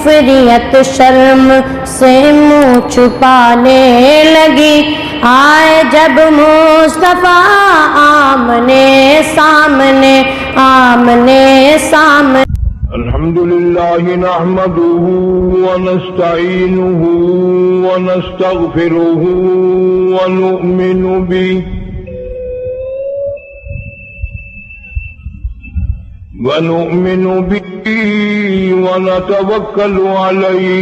کفریت شرم سے منہ چھپانے لگی، آئے جب مصطفیٰ آمنے سامنے، آمنے سامنے۔ الحمدللہ نحمده ونستعینه ونستغفره ونؤمن به ونتوکل علیہ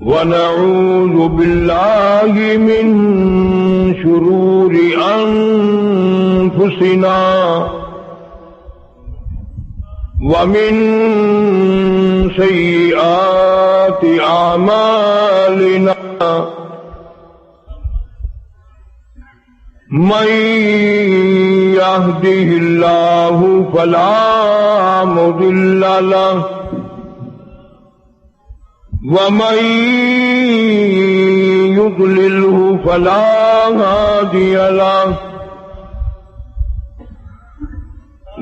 ونعوذ باللہ من شرور انفسنا ومن سیئات اعمالنا، من يهده الله فلا مضل له ومن يضلله فلا هادي له،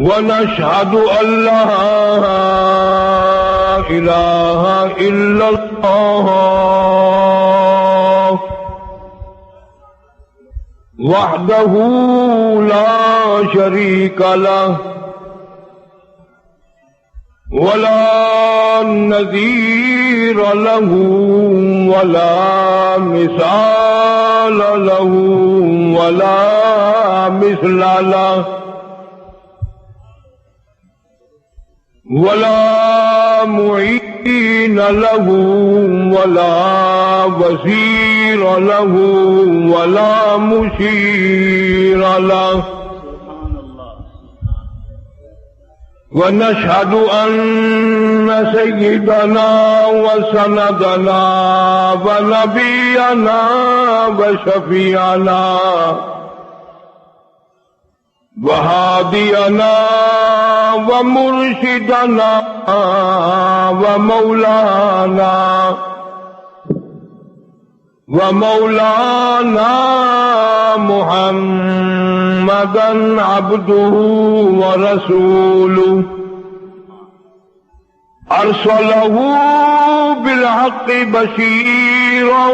ونشهد أن لا إله إلا الله وحده لا شريك له ولا نظير له ولا مثال له ولا مثل له ولا معين له ولا وزير له ولا مشير له، ونشهد أن سيدنا وسندنا ونبينا وشفيعنا وهادينا ومرشدنا ومولانا محمدا عبده ورسوله، أرسله بالحق بشيرا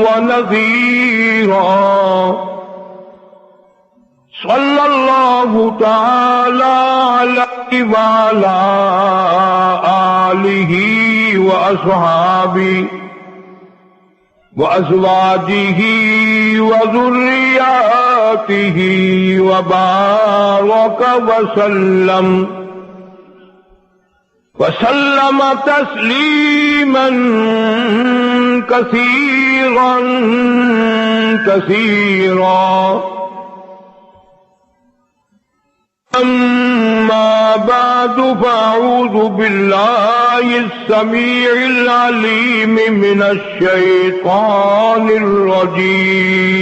ونذيرا، صلى الله تعالى عليه وعلى آله وأصحابه وأزواجه وذرياته وبارك وسلم تسليما كثيرا كثيرا. أما بعد، فأعوذ بالله السميع العليم من الشيطان الرجيم.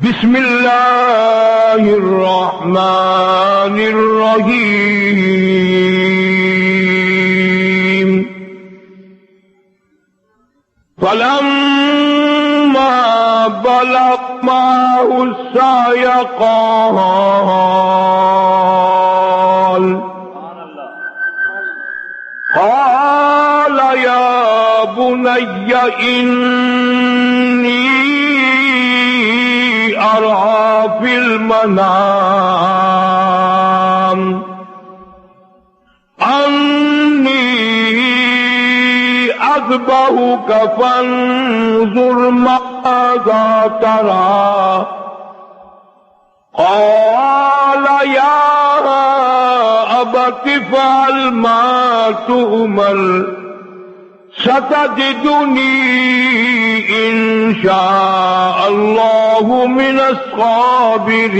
بسم الله الرحمن الرحيم. فلما بلغ معه السعي قال يا بني إني أرى في المنام أني أذبحك فانظر ماذا ترى. قال يا أبت افعل ما تؤمر، ستجدني إن شاء الله من الصابرين.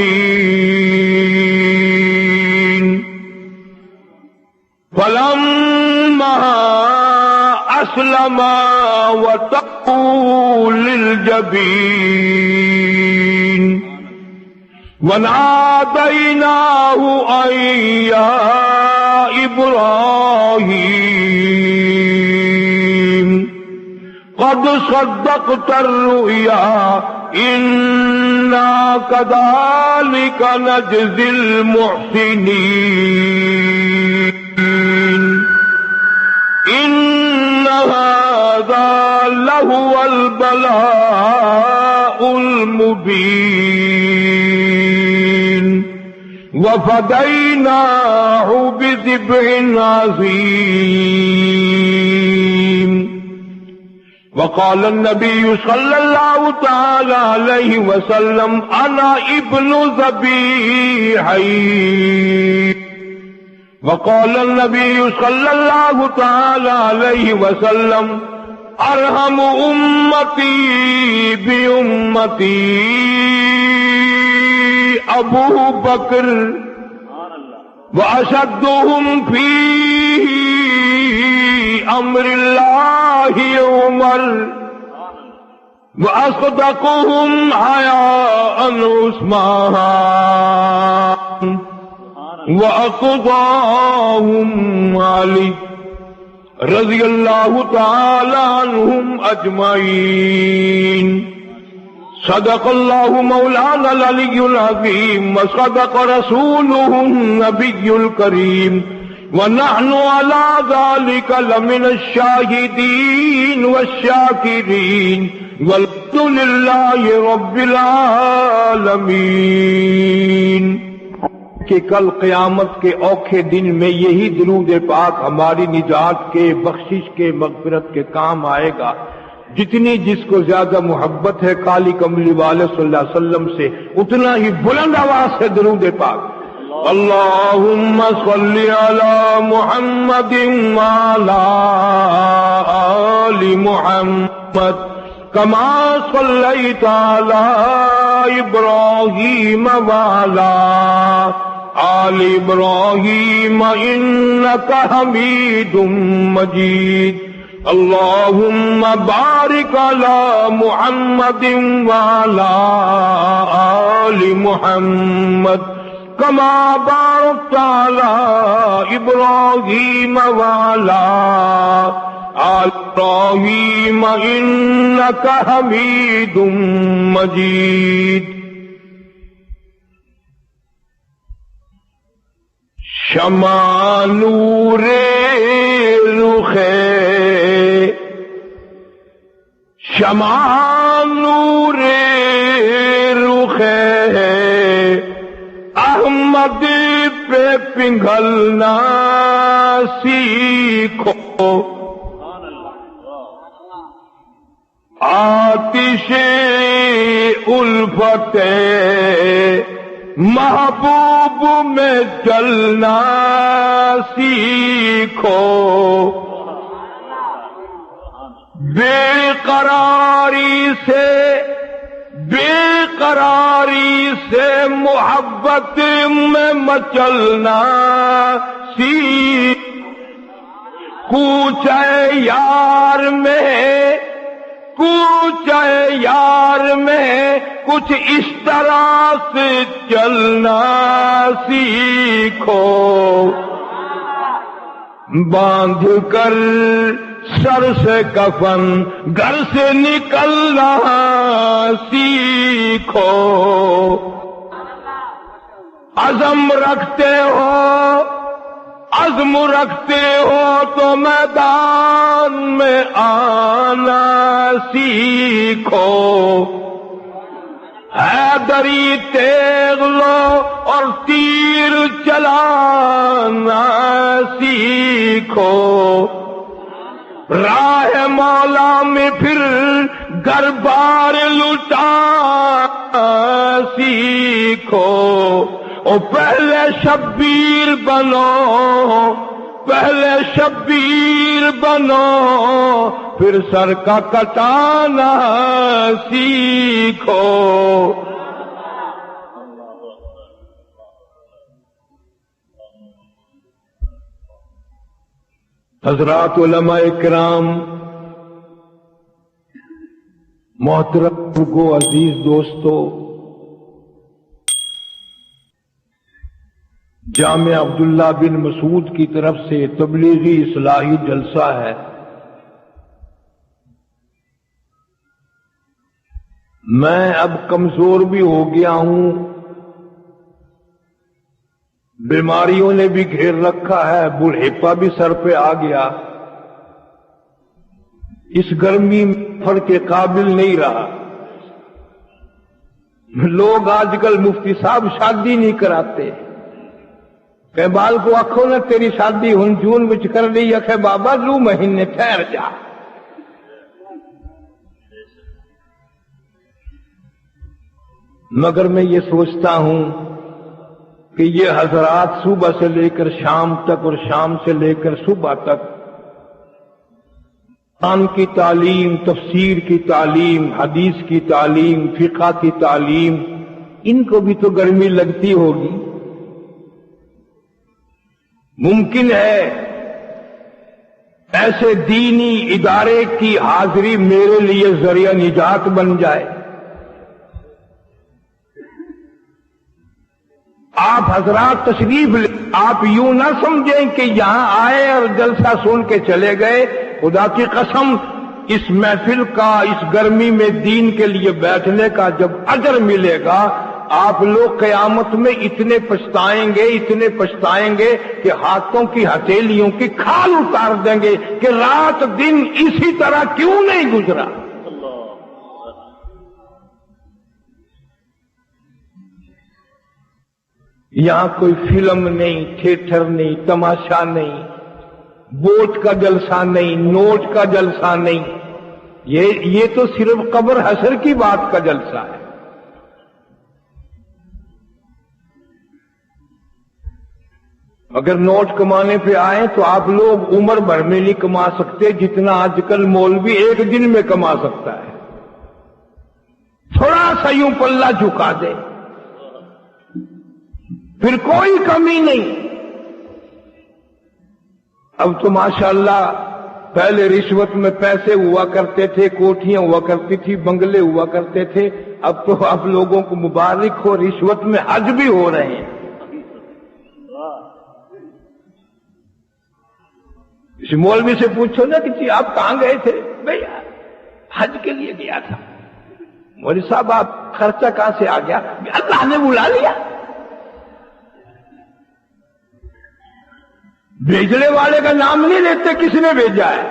فلما أسلما وتقوا للجبين وناديناه أن يا إبراهيم قد صدقت الرؤيا إنا إنا كذلك نجزي المحسنين إن هذا لهو البلاء المبين وفديناه بذبح عظيم وقال النبي صلى الله تعالى عليه وسلم أنا ابن ذبيحين وقال النبي صلى الله تعالى عليه وسلم أرحم أمتي بأمتي أبو بكر وأشدهم في أمر الله عمر وأصدقهم حياء عثمان وأقضاهم علي رضي الله تعالى عنهم أجمعين صدق الله مولانا العلي العظيم وصدق رسوله النبي الكريم ونحن على ذلك لمن الشاهدين والشاكرين والحمد لله رب العالمين کہ کل قیامت کے اوکھے دن میں یہی درود پاک ہماری نجات کے، بخشش کے، مغفرت کے کام آئے گا۔ جتنی جس کو زیادہ محبت ہے کالی کملی والے صلی اللہ علیہ وسلم سے، اتنا ہی بلند آواز سے درود پاک۔ اللہم صلی علی محمد وعلی آل محمد کما صلیت علی ابراہیم وعلی آل ابراہیم انک حمید مجید۔ اللہم بارک علی محمد وعلی آل محمد کما بارکت علی ابراہیم وعلی آل ابراہیم انک حمید مجید۔ شمع نور رخے، شمع نور رخے احمد پہ پنگھلنا سیکھو، آتش الفت محبوب میں جلنا سیکھو، بے قراری سے محبت میں مچلنا سیکھ، کوچے یار میں کچھ اس طرح سے چلنا سیکھو، باندھ کر سر سے کفن گھر سے نکلنا سیکھو، عزم رکھتے ہو تو میدان میں آنا سیکھو، حیدری تیغ لو اور تیر چلانا سیکھو، راہ مولا میں پھر گھر بار لٹانا سیکھو، او پہلے شبیر بنو پھر سر کا کٹانا سیکھو۔ حضرات علماء کرام، محترم بزرگوں، عزیز دوستو، جامع عبداللہ بن مسعود کی طرف سے تبلیغی اصلاحی جلسہ ہے۔ میں اب کمزور بھی ہو گیا ہوں، بیماریوں نے بھی گھیر رکھا ہے، بڑھیپا بھی سر پہ آ گیا، اس گرمی پھڑ کے قابل نہیں رہا۔ لوگ آج کل مفتی صاحب شادی نہیں کراتے، کہ بال کو آخو نا تیری شادی ہن جون وچ کر لی، آخے بابا 2 مہینے ٹھہر جا۔ مگر میں یہ سوچتا ہوں کہ یہ حضرات صبح سے لے کر شام تک اور شام سے لے کر صبح تک قرآن کی تعلیم، تفسیر کی تعلیم، حدیث کی تعلیم، فقہ کی تعلیم، ان کو بھی تو گرمی لگتی ہوگی۔ ممکن ہے ایسے دینی ادارے کی حاضری میرے لیے ذریعہ نجات بن جائے۔ آپ حضرات تشریف لیں، آپ یوں نہ سمجھیں کہ یہاں آئے اور جلسہ سن کے چلے گئے۔ خدا کی قسم، اس محفل کا، اس گرمی میں دین کے لیے بیٹھنے کا جب اجر ملے گا، آپ لوگ قیامت میں اتنے پچھتائیں گے کہ ہاتھوں کی ہتھیلیوں کی کھال اتار دیں گے کہ رات دن اسی طرح کیوں نہیں گزرا۔ یہاں کوئی فلم نہیں، تھیٹر نہیں، تماشا نہیں، ووٹ کا جلسہ نہیں، نوٹ کا جلسہ نہیں، یہ تو صرف قبر حشر کی بات کا جلسہ ہے۔ اگر نوٹ کمانے پہ آئے تو آپ لوگ عمر بھر میں نہیں کما سکتے جتنا آج کل مولوی ایک دن میں کما سکتا ہے۔ تھوڑا سا یوں پلہ جھکا دے، پھر کوئی کمی نہیں۔ اب تو ماشاءاللہ پہلے رشوت میں پیسے ہوا کرتے تھے، کوٹھیاں ہوا کرتی تھی، بنگلے ہوا کرتے تھے، اب تو آپ لوگوں کو مبارک ہو، رشوت میں حج بھی ہو رہے ہیں۔ اس مولوی سے پوچھو نا کہ جی آپ کہاں گئے تھے؟ بھئی حج کے لیے گیا تھا۔ مولوی صاحب آپ خرچہ کہاں سے آ گیا؟ اللہ نے بلا لیا۔ بھیجنے والے کا نام نہیں لیتے، کس نے بھیجا ہے؟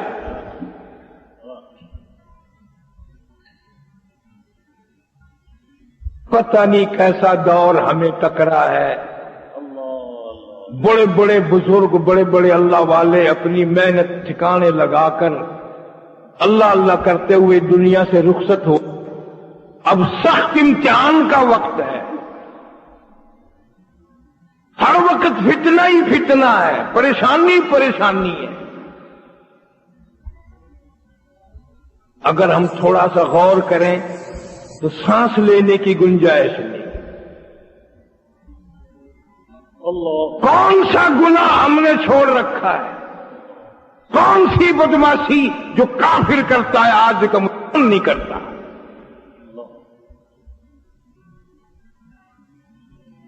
پتہ نہیں کیسا دور ہمیں ٹکرا ہے۔ بڑے بڑے بزرگ، بڑے بڑے اللہ والے اپنی محنت ٹھکانے لگا کر اللہ اللہ کرتے ہوئے دنیا سے رخصت ہو۔ اب سخت امتحان کا وقت ہے، ہر وقت فتنہ ہی فتنہ ہے، پریشانی پریشانی ہے۔ اگر ہم تھوڑا سا غور کریں تو سانس لینے کی گنجائش نہیں۔ کون سا گناہ ہم نے چھوڑ رکھا ہے؟ کون سی بدماشی جو کافر کرتا ہے آج کا مسلمان نہیں کرتا؟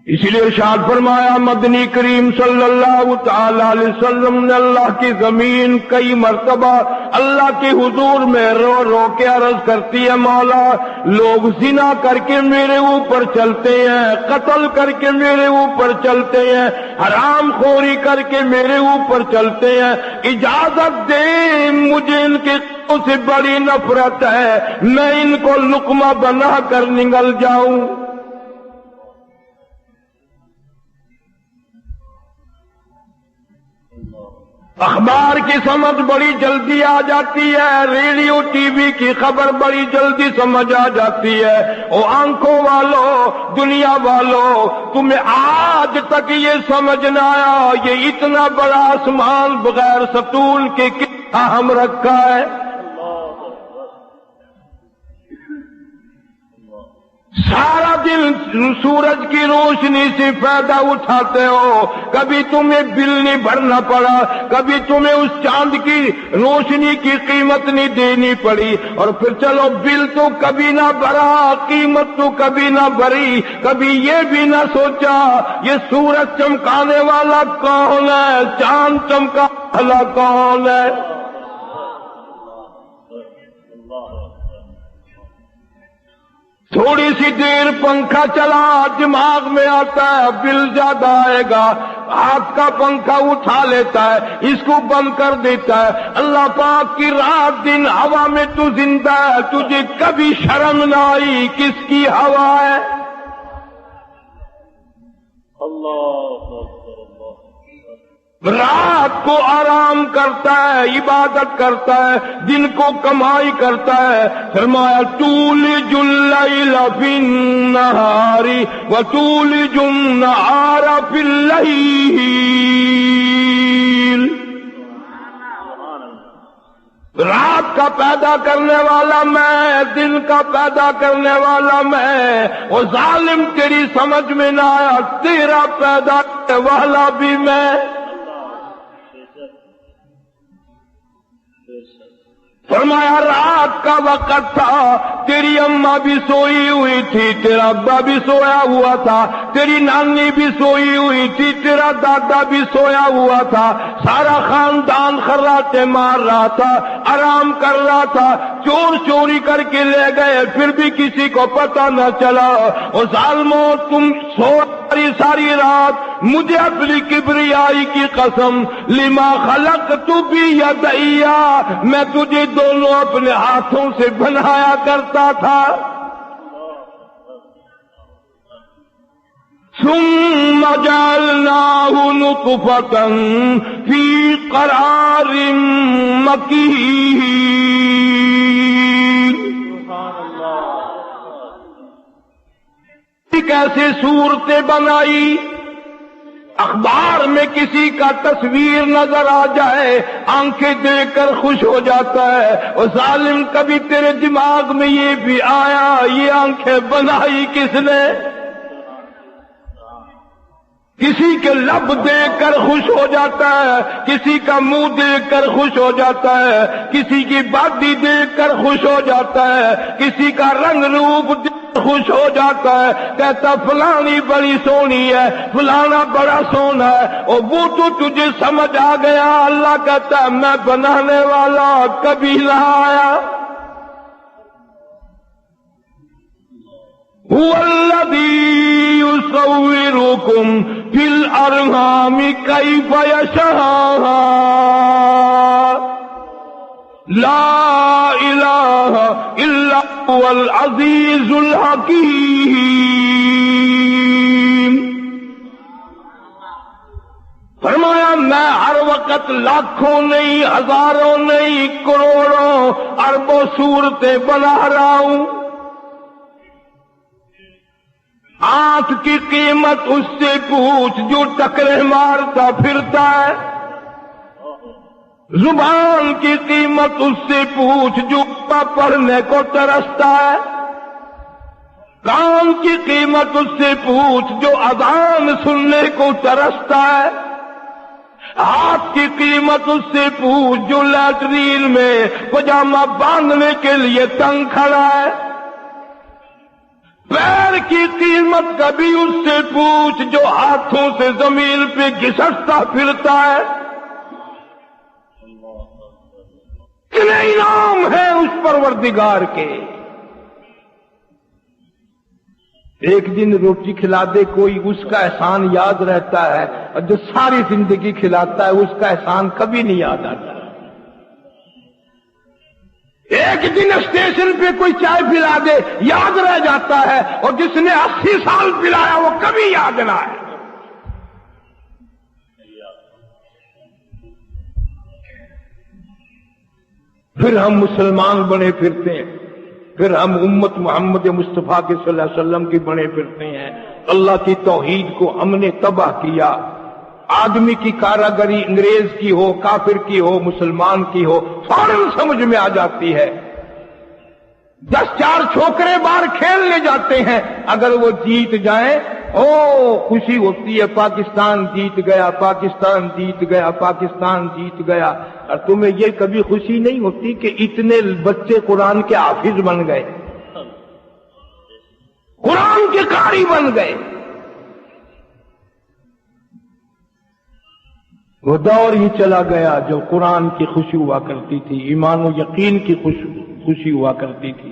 اسی لیے ارشاد فرمایا مدنی کریم صلی اللہ تعالی علیہ وسلم نے اللہ کی زمین کئی مرتبہ اللہ کے حضور میں رو رو کے عرض کرتی ہے، مولا لوگ زنا کر کے میرے اوپر چلتے ہیں، قتل کر کے میرے اوپر چلتے ہیں، حرام خوری کر کے میرے اوپر چلتے ہیں، اجازت دے، مجھے ان کے سے بڑی نفرت ہے، میں ان کو لقمہ بنا کر نگل جاؤں۔ اخبار کی سمجھ بڑی جلدی آ جاتی ہے، ریڈیو ٹی وی کی خبر بڑی جلدی سمجھ آ جاتی ہے۔ او آنکھوں والو، دنیا والو، تمہیں آج تک یہ سمجھ نہ آیا یہ اتنا بڑا آسمان بغیر ستون کے کتنا ہم رکھا ہے۔ سارا دن سورج کی روشنی سے فائدہ اٹھاتے ہو، کبھی تمہیں بل نہیں بھرنا پڑا، کبھی تمہیں اس چاند کی روشنی کی قیمت نہیں دینی پڑی، اور پھر چلو بل تو کبھی نہ بھرا، قیمت تو کبھی نہ بھری، کبھی یہ بھی نہ سوچا یہ سورج چمکانے والا کون ہے، چاند چمکانے والا کون ہے۔ تھوڑی سی دیر پنکھا چلا دماغ میں آتا ہے بل زیادہ آئے گا، ہاتھ کا پنکھا اٹھا لیتا ہے، اس کو بند کر دیتا ہے۔ اللہ پاک کی رات دن ہوا میں تو زندہ ہے، تجھے کبھی شرم نہ آئی کس کی ہوا ہے؟ رات کو آرام کرتا ہے، عبادت کرتا ہے، دن کو کمائی کرتا ہے۔ فرمایا تولج اللیل فی النہار وتولج النہار فی اللیل۔ رات کا پیدا کرنے والا میں، دن کا پیدا کرنے والا میں۔ وہ ظالم تیری سمجھ میں نہ آیا، تیرا پیدا کرنے والا بھی میں۔ فرمایا رات کا وقت تھا، تیری اماں بھی سوئی ہوئی تھی، تیرا ابا بھی سویا ہوا تھا، تیری نانی بھی سوئی ہوئی تھی، تیرا دادا بھی سویا ہوا تھا، سارا خاندان خراٹے مار رہا تھا، آرام کر رہا تھا، چور چوری کر کے لے گئے پھر بھی کسی کو پتہ نہ چلا۔ او ظالمو تم ساری رات، مجھے اپنی کبریائی کی قسم، لما خلقت بیدیا، میں تجھے دونوں اپنے ہاتھوں سے بنایا کرتا تھا۔ ثم جعلناه نطفة في قرار مكين۔ کیسے صورتیں بنائی، اخبار میں کسی کا تصویر نظر آ جائے آنکھیں دیکھ کر خوش ہو جاتا ہے۔ اور ظالم کبھی تیرے دماغ میں یہ بھی آیا یہ آنکھیں بنائی کس نے؟ کسی کے لب دیکھ کر خوش ہو جاتا ہے، کسی کا منہ دیکھ کر خوش ہو جاتا ہے، کسی کی باڈی دیکھ کر خوش ہو جاتا ہے، کسی کا رنگ روپ دیکھ کر خوش ہو جاتا ہے، کہتا فلانی بڑی سونی ہے، فلانا بڑا سونا ہے۔ اور وہ تو تجھے سمجھ آ گیا، اللہ کہتا ہے میں بنانے والا کبھی نہ آیا۔ هو الذی یصورکم فی الارحام کیف یشاء، لا الہ الا هو العزیز الحکیم۔ فرمایا میں ہر وقت لاکھوں نہیں، ہزاروں نہیں، کروڑوں اربوں صورتیں بنا رہا ہوں۔ آنکھ کی قیمت اس سے پوچھ جو ٹکرے مارتا پھرتا ہے، زبان کی قیمت اس سے پوچھ جو پڑھنے کو ترستا ہے، کان کی قیمت اس سے پوچھ جو اذان سننے کو ترستا ہے، ہاتھ کی قیمت اس سے پوچھ جو لیٹرین میں پجامہ باندھنے کے لیے تنگ کھڑا ہے، پیر کی قیمت کبھی اس سے پوچھ جو ہاتھوں سے زمین پہ گھسٹتا پھرتا ہے۔ کتنے انعام ہیں اس پروردگار کے۔ ایک دن روٹی کھلا دے کوئی، اس کا احسان یاد رہتا ہے، اور جو ساری زندگی کھلاتا ہے اس کا احسان کبھی نہیں یاد آتا۔ ایک دن اسٹیشن پہ کوئی چائے پلا دے یاد رہ جاتا ہے، اور جس نے 80 سال پلایا وہ کبھی یاد نہ آئے۔ پھر ہم مسلمان بنے پھرتے ہیں، پھر ہم امت محمد مصطفیٰ کے صلی اللہ علیہ وسلم کی بنے پھرتے ہیں۔ اللہ کی توحید کو ہم نے تباہ کیا۔ آدمی کی کاراگری انگریز کی ہو، کافر کی ہو، مسلمان کی ہو، فوراً سمجھ میں آ جاتی ہے۔ 10-4 چھوکرے باہر کھیلنے جاتے ہیں، اگر وہ جیت جائیں او خوشی ہوتی ہے، پاکستان جیت گیا، پاکستان جیت گیا، پاکستان جیت گیا۔ اور تمہیں یہ کبھی خوشی نہیں ہوتی کہ اتنے بچے قرآن کے حافظ بن گئے، قرآن کے قاری بن گئے؟ وہ دور ہی چلا گیا جو قرآن کی خوشی ہوا کرتی تھی، ایمان و یقین کی خوشی ہوا کرتی تھی۔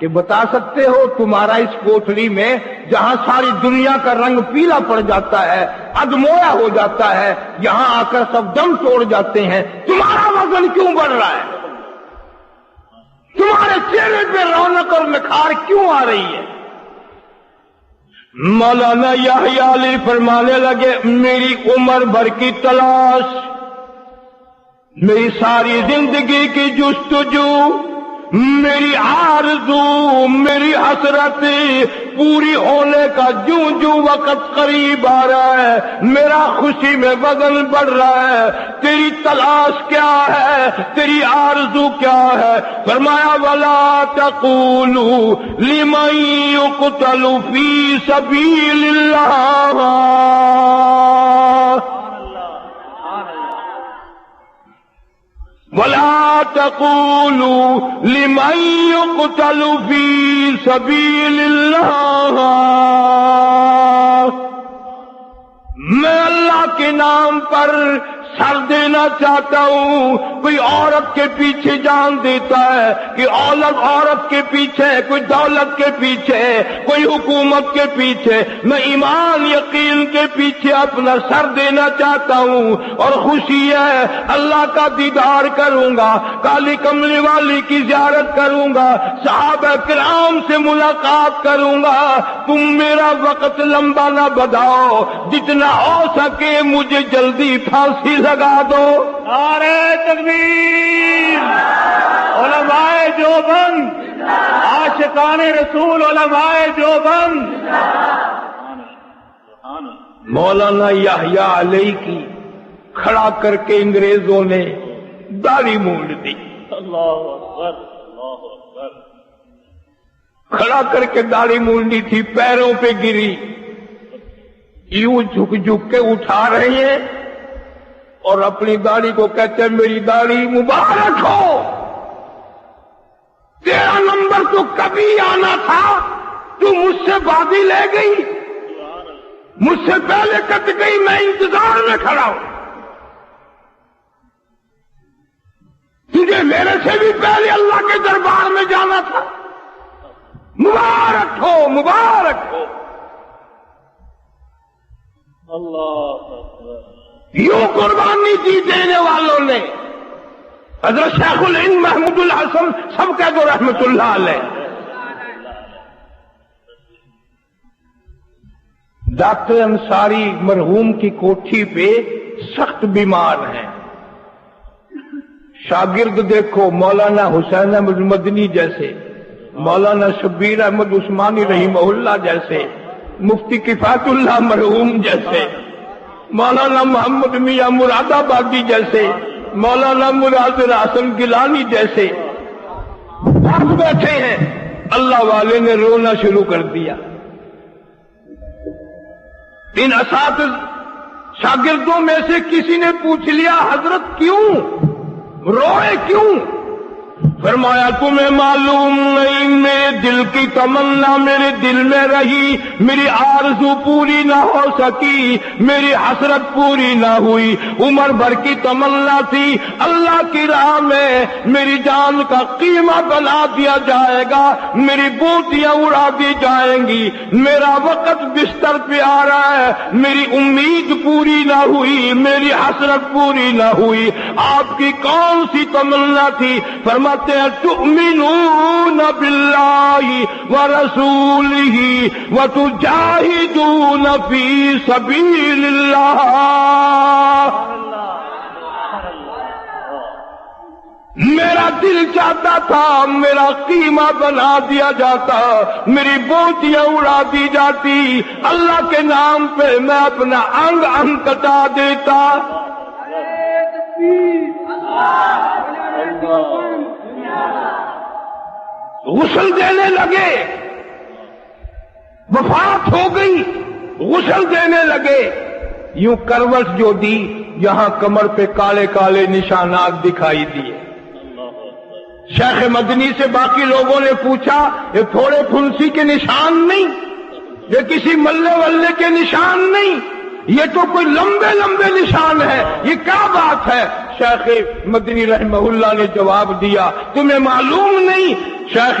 کہ بتا سکتے ہو تمہارا اس کوٹھڑی میں جہاں ساری دنیا کا رنگ پیلا پڑ جاتا ہے، ادمویا ہو جاتا ہے، یہاں آ کر سب دم توڑ جاتے ہیں، تمہارا وزن کیوں بڑھ رہا ہے؟ تمہارے چہرے پہ رونق اور نکھار کیوں آ رہی ہے؟ مولانا یحییٰ علی فرمانے لگے میری عمر بھر کی تلاش، میری ساری زندگی کی جستجو، میری آرزو، میری حسرت پوری ہونے کا جوں جوں وقت قریب آ رہا ہے، میرا خوشی میں وزن بڑھ رہا ہے، تیری تلاش کیا ہے، تیری آرزو کیا ہے؟ فرمایا وَلَا تَقُولُوا لِمَن يُقْتَلُ فِي سَبِيلِ اللَّهِ وَلَا تَقُولُوا لِمَن يُقْتَلُ فِي سَبِيلِ اللَّهِ، میں اللہ کے نام پر سر دینا چاہتا ہوں۔ کوئی عورت کے پیچھے جان دیتا ہے، کہ عورت کے پیچھے، کوئی دولت کے پیچھے، کوئی حکومت کے پیچھے، میں ایمان یقین کے پیچھے اپنا سر دینا چاہتا ہوں، اور خوشی ہے اللہ کا دیدار کروں گا، کالی کملی والی کی زیارت کروں گا، صحابہ کرام سے ملاقات کروں گا۔ تم میرا وقت لمبا نہ بدھاؤ، جتنا ہو سکے مجھے جلدی پھانسی لگا دو۔ نعرہ تکبیر، علماء دیوبند، عاشقان رسول علماء دیوبند۔ مولانا یحییٰ علیہ کی کھڑا کر کے انگریزوں نے داڑھی مونڈ دی، اللہ اکبر، اللہ اکبر۔ کھڑا کر کے داڑھی مونڈی تھی، پیروں پہ گری، یوں جھک جھک کے اٹھا رہے ہیں اور اپنی داڑھی کو کہتے ہیں میری داڑھی مبارک ہو، تیرا نمبر تو کبھی آنا تھا، تو مجھ سے بازی لے گئی، مجھ سے پہلے کٹ گئی، میں انتظار میں کھڑا ہوں، تجھے میرے سے بھی پہلے اللہ کے دربار میں جانا تھا، مبارک ہو، مبارک ہو۔ اللہ اکبر۔ یوں قربانی دی دینے والوں نے، حضرت شیخ الہند محمود الحسن سب کہہ دو رحمت اللہ علیہ۔ ڈاکٹر انصاری مرحوم کی کوٹھی پہ سخت بیمار ہیں، شاگرد دیکھو مولانا حسین احمد مدنی جیسے، مولانا شبیر احمد عثمانی رحمہ اللہ جیسے، مفتی کفایت اللہ مرحوم جیسے، مولانا محمد میاں مراد آبادی جیسے، مولانا مراد حسن گیلانی جیسے آپ بیٹھے ہیں، اللہ والے نے رونا شروع کر دیا۔ ان اساتذ شاگردوں میں سے کسی نے پوچھ لیا حضرت کیوں روئے، کیوں؟ فرمایا تمہیں معلوم نہیں میرے دل کی تمنا میرے دل میں رہی، میری آرزو پوری نہ ہو سکی، میری حسرت پوری نہ ہوئی، عمر بھر کی تمنا تھی اللہ کی راہ میں میری جان کا قیمہ بنا دیا جائے گا، میری بوٹیاں اڑا دی جائیں گی، میرا وقت بستر پہ آ رہا ہے، میری امید پوری نہ ہوئی، میری حسرت پوری نہ ہوئی۔ آپ کی کون سی تمنا تھی؟ فرماتے ہیں تؤمنون باللہ ورسولہ وتجاہدون فی سبیل اللہ۔ میرا دل چاہتا تھا میرا قیمہ بنا دیا جاتا، میری بوٹیاں اڑا دی جاتی، اللہ کے نام پہ میں اپنا انگ انگ کٹا دیتا۔ غسل دینے لگے، وفات ہو گئی، غسل دینے لگے، یوں کروٹ جو دی یہاں کمر پہ کالے کالے نشانات دکھائی دیے۔ شیخ مدنی سے باقی لوگوں نے پوچھا یہ تھوڑے پھنسی کے نشان نہیں، یہ کسی ملے ولے کے نشان نہیں، یہ تو کوئی لمبے لمبے نشان ہے، یہ کیا بات ہے؟ شیخ مدنی رحمہ اللہ نے جواب دیا تمہیں معلوم نہیں، شیخ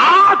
8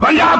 50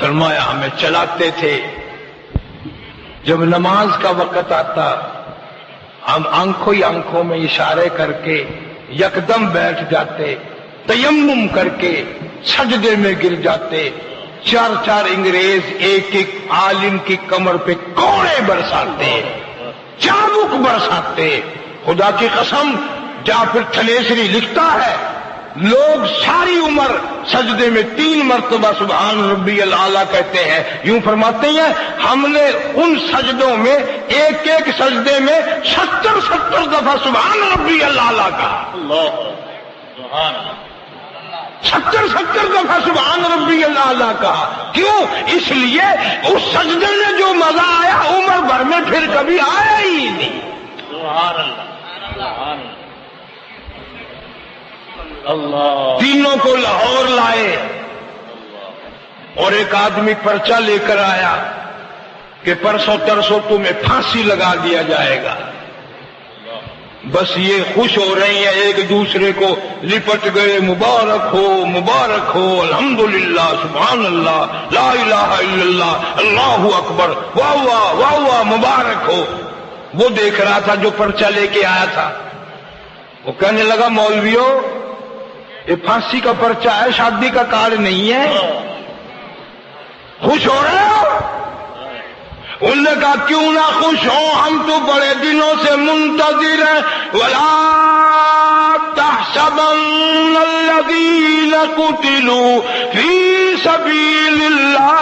فرمایا ہمیں چلاتے تھے، جب نماز کا وقت آتا ہم آنکھوں ہی آنکھوں میں اشارے کر کے یکدم بیٹھ جاتے، تیمم کر کے سجدے میں گر جاتے، چار چار انگریز ایک ایک عالم کی کمر پہ کوڑے برساتے، چابک برساتے۔ خدا کی قسم جعفر تھنیسری لکھتا ہے لوگ ساری عمر سجدے میں 3 مرتبہ سبحان ربی الاعلیٰ کہتے ہیں، یوں فرماتے ہیں ہم نے ان سجدوں میں ایک ایک سجدے میں 70 دفعہ سبحان ربی الاعلیٰ کہا، 70 دفعہ سبحان ربی الاعلیٰ کہا۔ کیوں؟ اس لیے اس سجدے میں جو مزہ آیا عمر بھر میں پھر کبھی آیا ہی نہیں۔ سبحان اللہ، سبحان اللہ۔ تینوں کو لاہور لائے اور ایک آدمی پرچہ لے کر آیا کہ پرسوں ترسوں تمہیں پھانسی لگا دیا جائے گا۔ بس یہ خوش ہو رہے ہیں، ایک دوسرے کو لپٹ گئے، مبارک ہو، الحمدللہ، سبحان اللہ، لا الہ الا اللہ، اللہ اکبر، واہ واہ واہ واہ، مبارک ہو۔ وہ دیکھ رہا تھا جو پرچہ لے کے آیا تھا، وہ کہنے لگا مولویو یہ پھانسی کا پرچہ ہے، شادی کا کارڈ نہیں ہے، خوش ہو رہے ہو؟ انہوں نے کہا کیوں نہ خوش ہوں، ہم تو بڑے دنوں سے منتظر ہیں۔ وَلَا تَحْسَبَنَّ الَّذِينَ قُتِلُوا فِي سَبِيلِ اللَّهِ،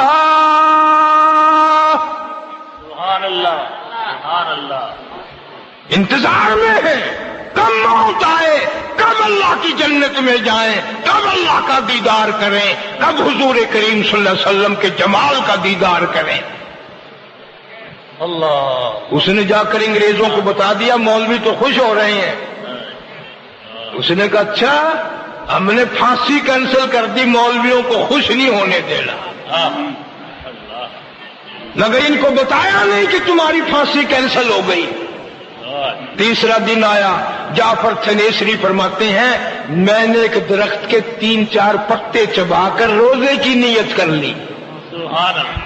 سبحان اللہ، سبحان اللہ۔ انتظار میں ہے کب موت آئے، کب اللہ کی جنت میں جائیں، کب اللہ کا دیدار کریں، کب حضور کریم صلی اللہ علیہ وسلم کے جمال کا دیدار کریں۔ اللہ، اس نے جا کر انگریزوں کو بتا دیا مولوی تو خوش ہو رہے ہیں۔ اس نے کہا اچھا ہم نے پھانسی کینسل کر دی، مولویوں کو خوش نہیں ہونے دینا، مگر ان کو بتایا نہیں کہ تمہاری پھانسی کینسل ہو گئی۔ تیسرا دن آیا، جعفر تھنیسری فرماتے ہیں میں نے ایک درخت کے 3-4 پتے چبا کر روزے کی نیت کر لی، سبحان اللہ۔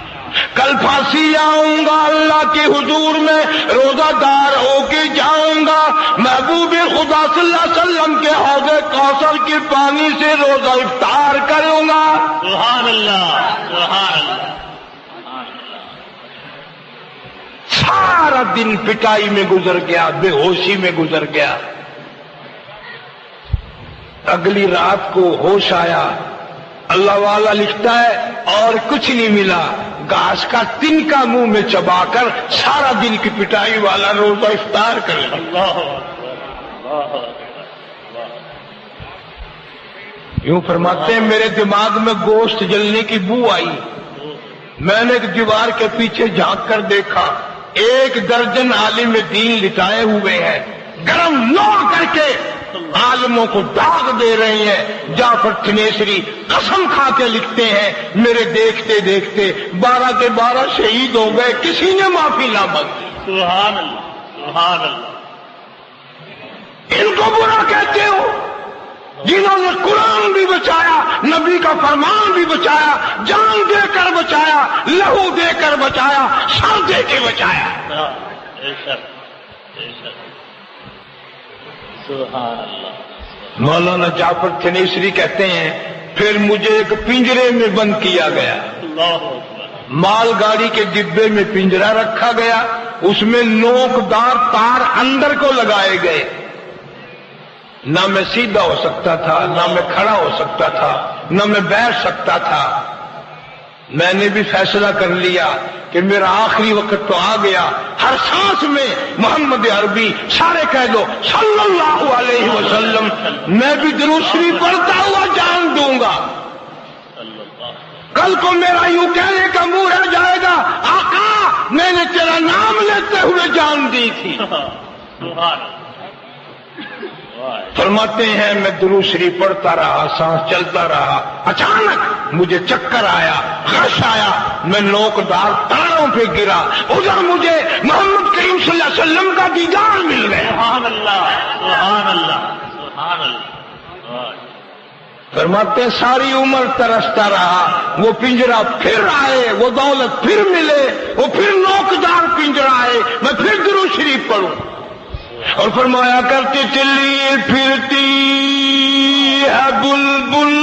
کل پھانسی آؤں گا، اللہ کے حضور میں روزہ دار ہو کے جاؤں گا، محبوب خدا صلی اللہ علیہ وسلم کے حوض کوثر کے پانی سے روزہ افطار کروں گا۔ سبحان اللہ، سبحان اللہ۔ سارا دن پٹائی میں گزر گیا، بے ہوشی میں گزر گیا۔ اگلی رات کو ہوش آیا، اللہ والا لکھتا ہے اور کچھ نہیں ملا، گھاس کا تنکا منہ میں چبا کر سارا دن کی پٹائی والا روزہ افطار کر لیا۔ اللہ، اللہ، یوں فرماتے ہیں میرے دماغ میں گوشت جلنے کی بو آئی، میں نے ایک دیوار کے پیچھے جھانک کر دیکھا، 1 درجن عالم دین لٹائے ہوئے ہیں، گرم لو کر کے عالموں کو داغ دے رہے ہیں۔ جعفر تھنیسری قسم کھا کے لکھتے ہیں میرے دیکھتے دیکھتے 12 کے 12 شہید ہو گئے، کسی نے معافی نہ مانگی۔ سبحان اللہ، سبحان اللہ۔ ان کو برا کہتے ہو جنہوں نے قرآن بھی بچایا، نبی کا فرمان بھی بچایا، جان دے کر بچایا، لہو دے کر بچایا، سر دے کے بچایا۔ بے شک، بے شک، سبحان اللہ۔ مولانا جعفر تھنیسری کہتے ہیں پھر مجھے ایک پنجرے میں بند کیا گیا، اللہ اکبر۔ مال گاڑی کے ڈبے میں پنجرا رکھا گیا، اس میں نوکدار تار اندر کو لگائے گئے، نہ میں سیدھا ہو سکتا تھا، نہ میں کھڑا ہو سکتا تھا، نہ میں بیٹھ سکتا تھا۔ میں نے بھی فیصلہ کر لیا کہ میرا آخری وقت تو آ گیا، ہر سانس میں محمد عربی، سارے کہہ دو صلی اللہ علیہ وسلم، میں بھی درود شریف پڑھتا ہوا جان دوں گا۔ کل کو میرا یوں کہنے کا منہ رہ جائے گا آقا میں نے تیرا نام لیتے ہوئے جان دی تھی۔ فرماتے ہیں میں درود شریف پڑھتا رہا، سانس چلتا رہا، اچانک مجھے چکر آیا، غش آیا، میں نوکدار تاروں پہ گرا، ادھر مجھے محمد کریم صلی اللہ علیہ وسلم کا دیدار مل گیا۔ سبحان اللہ، سبحان اللہ، سبحان اللہ۔ فرماتے ہیں ساری عمر ترستا رہا، وہ پنجرا پھر آئے، وہ دولت پھر ملے، وہ پھر نوکدار پنجرا آئے، میں پھر درود شریف پڑھوں۔ اور فرمایا کرتے تھے لیے پھرتی ہے بلبل،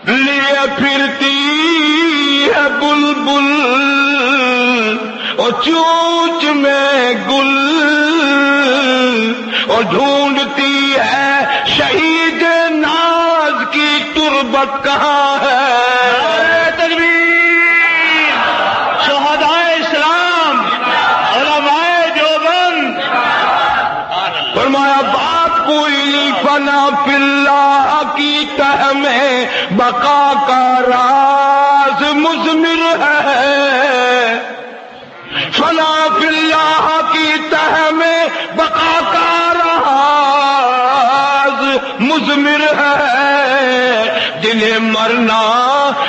لیے پھرتی ہے بلبل، اور چونچ میں گل، اور ڈھونڈتی ہے شہید ناز کی تربت کہاں ہے۔ تکبیر، شہدائے اسلام، علماء دیوبند۔ فرمایا بات کوئی نہیں، فنا فی اللہ کی تہ میں بقا کا راز مضمر ہے، فنا فی اللہ کی تہ میں بقا کا راز مضمر ہے، جنہیں مرنا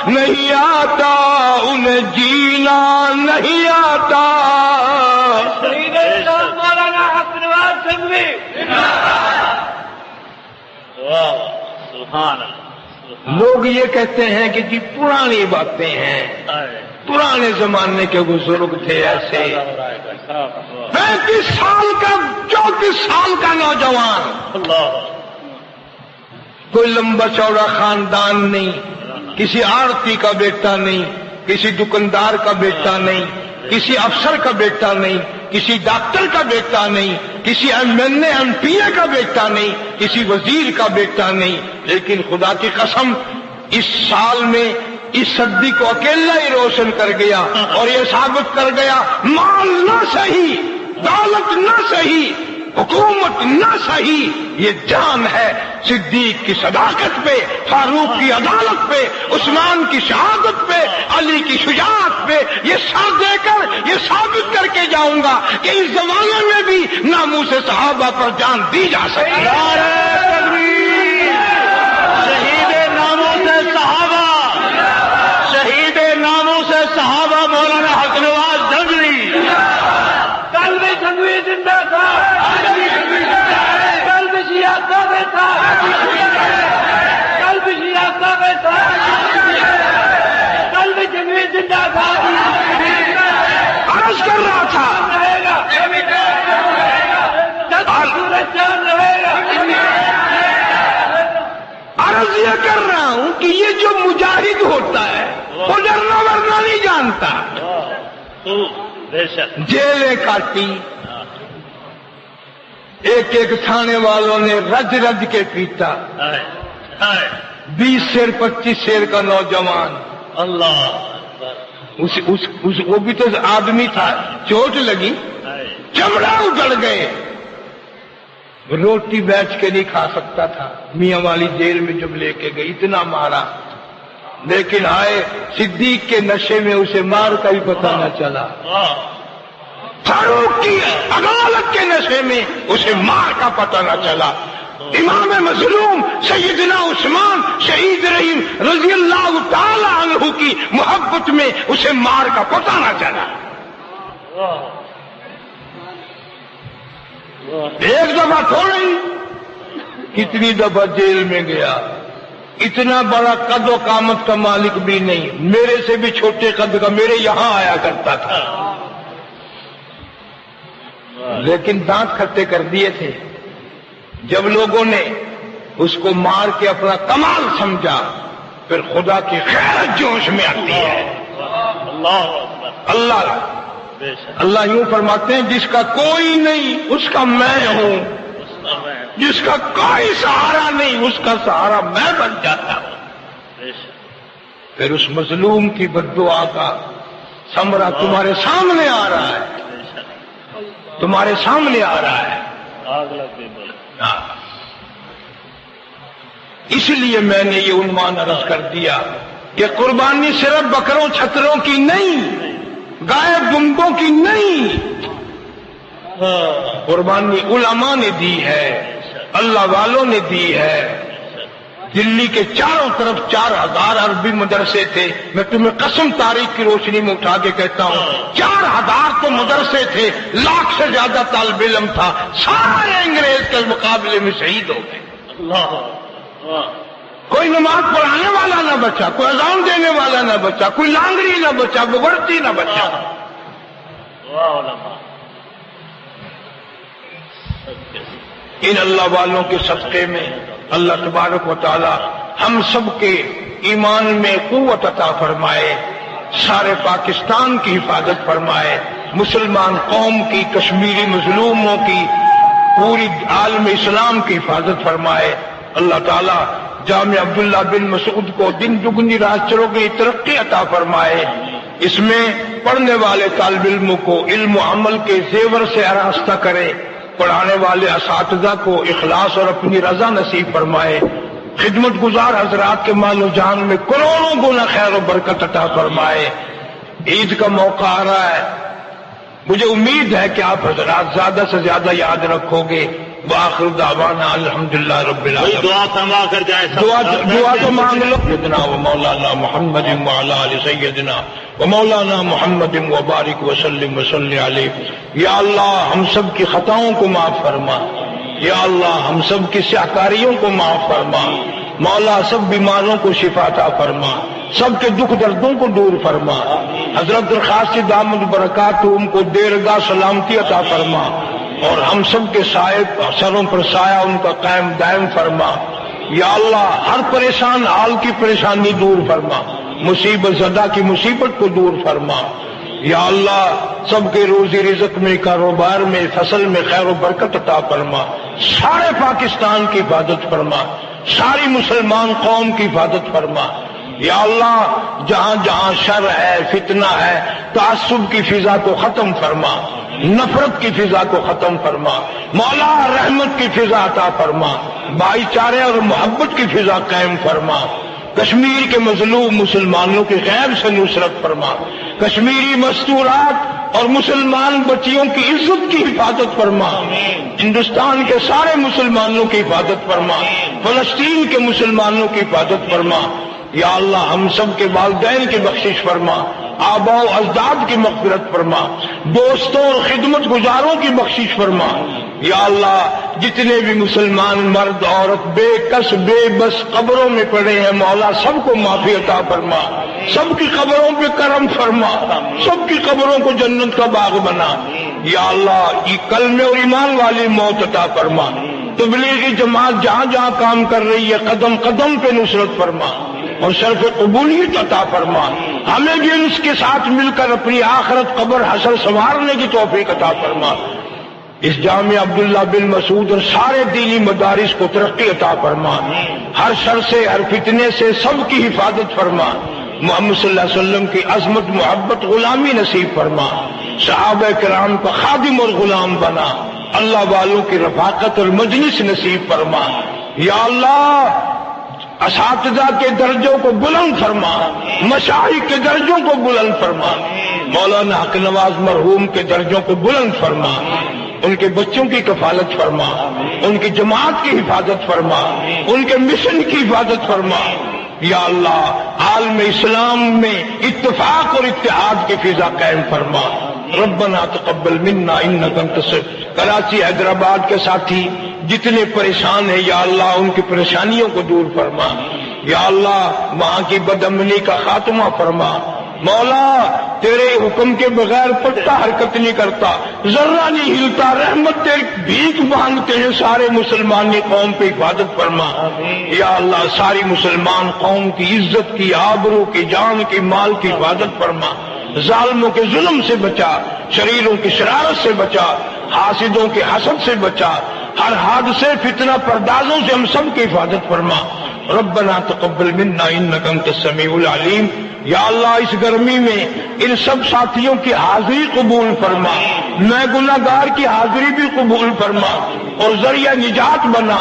نہیں آتا انہیں جینا نہیں آتا۔ مولانا حق نواز سنگوی، سبحان اللہ۔ لوگ یہ کہتے ہیں کہ جی پرانی باتیں ہیں، پرانے زمانے کے بزرگ تھے ایسے۔ 35 سال کا 34 سال کا نوجوان، اللہ، کوئی لمبا چوڑا خاندان نہیں، کسی آڑتی کا بیٹا نہیں، کسی دکاندار کا بیٹا نہیں، کسی افسر کا بیٹا نہیں، کسی ڈاکٹر کا بیٹا نہیں، کسی ایم پی اے کا بیٹا نہیں، کسی وزیر کا بیٹا نہیں، لیکن خدا کی قسم اس سال میں اس صدی کو اکیلا ہی روشن کر گیا اور یہ ثابت کر گیا مال نہ صحیح، دولت نہ صحیح، حکومت نہ صحیح، یہ جان ہے صدیق کی صداقت پہ، فاروق کی عدالت پہ، عثمان کی شہادت پہ، علی کی شجاعت پہ۔ یہ سر دے کر یہ ثابت کر کے جاؤں گا کہ اس زمانے میں بھی ناموس صحابہ پر جان دی جا سکتی ہے۔ شہید ناموں سے صحابہ، شہید ناموں سے صحابہ مولانا حق نواز جنگلی۔ کل بھی جنگلی زندہ تھا، کل بھی شیعہ ثابت تھا، کل بھی شیعہ ثابت تھا، کل بھی جنگلی زندہ تھا۔ عرض کر رہا تھا رہے گا، سورج چاند رہے گا۔ عرض یہ کر رہا ہوں کہ یہ جو مجاہد ہوتا ہے وہ ڈرنا ورنا نہیں جانتا۔ بے شک، جیلیں کاٹی، ایک ایک تھانے والوں نے رج رج کے پیٹا، 20 سیر 25 سیر کا نوجوان، اللہ، وہ بھی تو آدمی تھا، چوٹ لگی، چمڑا اجڑ گئے، روٹی بیچ کے نہیں کھا سکتا تھا۔ میاں والی جیل میں جب لے کے گئی اتنا مارا، لیکن آئے صدیق کے نشے میں اسے مار کا بھی پتہ نہ چلا، فاروق کی عدالت کے نشے میں اسے مار کا پتہ نہ چلا، امام مظلوم سیدنا عثمان شہید رحیم رضی اللہ تعالی عنہ کی محبت میں اسے مار کا پتہ نہ چلا۔ ایک دفعہ تھوڑی، کتنی دفعہ جیل میں گیا، اتنا بڑا قد و قامت کا مالک بھی نہیں، میرے سے بھی چھوٹے قد کا، میرے یہاں آیا کرتا تھا، لیکن دانت کھٹے کر دیے تھے۔ جب لوگوں نے اس کو مار کے اپنا کمال سمجھا، پھر خدا کی خیرت جوش میں آتی ہے۔ اللہ یوں فرماتے ہیں جس کا کوئی نہیں اس کا میں ہوں، جس کا کوئی سہارا نہیں اس کا سہارا میں بن جاتا ہوں۔ پھر اس مظلوم کی بددعا کا ثمرہ تمہارے سامنے آ رہا ہے، تمہارے سامنے آ رہا ہے۔ اس لیے میں نے یہ عنوان عرض کر دیا کہ قربانی صرف بکروں چھتروں کی نہیں، گائے بمبوں کی نہیں، قربانی علماء نے دی ہے، اللہ والوں نے دی ہے، دلی کے چاروں طرف 4000 عربی مدرسے تھے. میں تمہیں قسم تاریخ کی روشنی میں اٹھا کے کہتا ہوں 4000 تو مدرسے تھے، 1,00,000 سے زیادہ طالب علم تھا، سارے انگریز کے مقابلے میں شہید ہو گئے. کوئی نماز پڑھانے والا نہ بچا، کوئی اذان دینے والا نہ بچا، کوئی لانگڑی نہ بچا، بگڑتی نہ بچا. ان اللہ والوں کے صدقے میں اللہ تبارک و تعالی ہم سب کے ایمان میں قوت عطا فرمائے، سارے پاکستان کی حفاظت فرمائے، مسلمان قوم کی، کشمیری مظلوموں کی، پوری عالم اسلام کی حفاظت فرمائے. اللہ تعالی جامعہ عبداللہ بن مسعود کو دن دگنی رات چوگنی ترقی عطا فرمائے. اس میں پڑھنے والے طالب علموں کو علم و عمل کے زیور سے آراستہ کرے، پڑھانے والے اساتذہ کو اخلاص اور اپنی رضا نصیب فرمائے. خدمت گزار حضرات کے مال و جان میں کروڑوں گنا خیر و برکت عطا فرمائے. عید کا موقع آ رہا ہے، مجھے امید ہے کہ آپ حضرات زیادہ سے زیادہ یاد رکھو گے. وآخر دعوانا الحمدللہ رب العالمین. دعا فرما کر جائے. دعا تو مانگ لو. سیدنا و مولانا محمد وعلی آل سیدنا و مولانا محمد وبارک وسلم وصلی علیہ. یا اللہ ہم سب کی خطاؤں کو معاف فرما، یا اللہ ہم سب کی سیاکاریوں کو معاف فرما. مولا سب بیماروں کو شفا عطا فرما، سب کے دکھ دردوں کو دور فرما. حضرت درخواست دامت برکات ان کو دیرگاہ سلامتی عطا فرما، اور ہم سب کے سروں پر سایہ ان کا قائم دائم فرما. یا اللہ ہر پریشان حال کی پریشانی دور فرما، مصیبت زدہ کی مصیبت کو دور فرما. یا اللہ سب کے روزی رزق میں، کاروبار میں، فصل میں خیر و برکت عطا فرما. سارے پاکستان کی حفاظت فرما، ساری مسلمان قوم کی حفاظت فرما. یا اللہ جہاں جہاں شر ہے، فتنہ ہے، تعصب کی فضا کو ختم فرما، نفرت کی فضا کو ختم فرما. مولا رحمت کی فضا عطا فرما، بھائی چارے اور محبت کی فضا قائم فرما. کشمیر کے مظلوم مسلمانوں کی غیب سے نصرت فرما، کشمیری مستورات اور مسلمان بچیوں کی عزت کی حفاظت فرما. ہندوستان کے سارے مسلمانوں کی حفاظت فرما، فلسطین کے مسلمانوں کی حفاظت فرما. یا اللہ ہم سب کے والدین کی بخشش فرما، آباء و اجداد کی مغفرت فرما، دوستوں اور خدمت گزاروں کی بخشش فرما. یا اللہ جتنے بھی مسلمان مرد عورت بے کس بے بس قبروں میں پڑے ہیں، مولا سب کو معافی عطا فرما، سب کی قبروں پہ کرم فرما، سب کی قبروں کو جنت کا باغ بنا. یا اللہ یہ کلمے اور ایمان والی موت عطا فرما. تبلیغی جماعت جہاں جہاں کام کر رہی ہے قدم قدم پہ نصرت فرما اور شرف قبولیت عطا فرما. ہمیں بھی اس کے ساتھ مل کر اپنی آخرت قبر حشر سنوارنے کی توفیق عطا فرما. اس جامعہ عبداللہ بن مسعود اور سارے دینی مدارس کو ترقی عطا فرما، ہر شر سے ہر فتنے سے سب کی حفاظت فرما. محمد صلی اللہ علیہ وسلم کی عظمت محبت غلامی نصیب فرما، صحابہ کرام کا خادم اور غلام بنا، اللہ والوں کی رفاقت اور مجلس نصیب فرما. یا اللہ اساتذہ کے درجوں کو بلند فرما، مشائخ کے درجوں کو بلند فرما. مولانا حق نواز مرحوم کے درجوں کو بلند فرما، ان کے بچوں کی کفالت فرما، ان کی جماعت کی حفاظت فرما، ان کے مشن کی حفاظت فرما. یا اللہ عالم اسلام میں اتفاق اور اتحاد کی فضا قائم فرما. ربنا تقبل منا انک انت السمیع. کراچی حیدرآباد کے ساتھی جتنے پریشان ہیں یا اللہ ان کی پریشانیوں کو دور فرما. یا اللہ وہاں کی بدامنی کا خاتمہ فرما. مولا تیرے حکم کے بغیر پتا حرکت نہیں کرتا، ذرہ نہیں ہلتا. رحمت تیری بھیک مانگتے ہیں سارے مسلمانی قوم پہ حفاظت فرما. یا اللہ ساری مسلمان قوم کی عزت کی، آبرو کی، جان کی، مال کی حفاظت فرما. ظالموں کے ظلم سے بچا، شریروں کی شرارت سے بچا، حاسدوں کے حسد سے بچا، ہر حادثے فتنہ پردازوں سے ہم سب کی حفاظت فرما. ربنا تقبل منا انک انت السمیع العلیم. یا اللہ اس گرمی میں ان سب ساتھیوں کی حاضری قبول فرما، میں گناہگار کی حاضری بھی قبول فرما اور ذریعہ نجات بنا.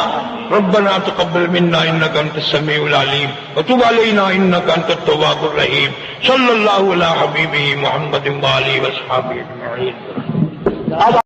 ربنا تقبل منا انک انت السمیع العلیم وتب علینا انک انت التواب الرحیم. صلی اللہ علی حبیبہ محمد وآلہ وصحبہ اجمعین.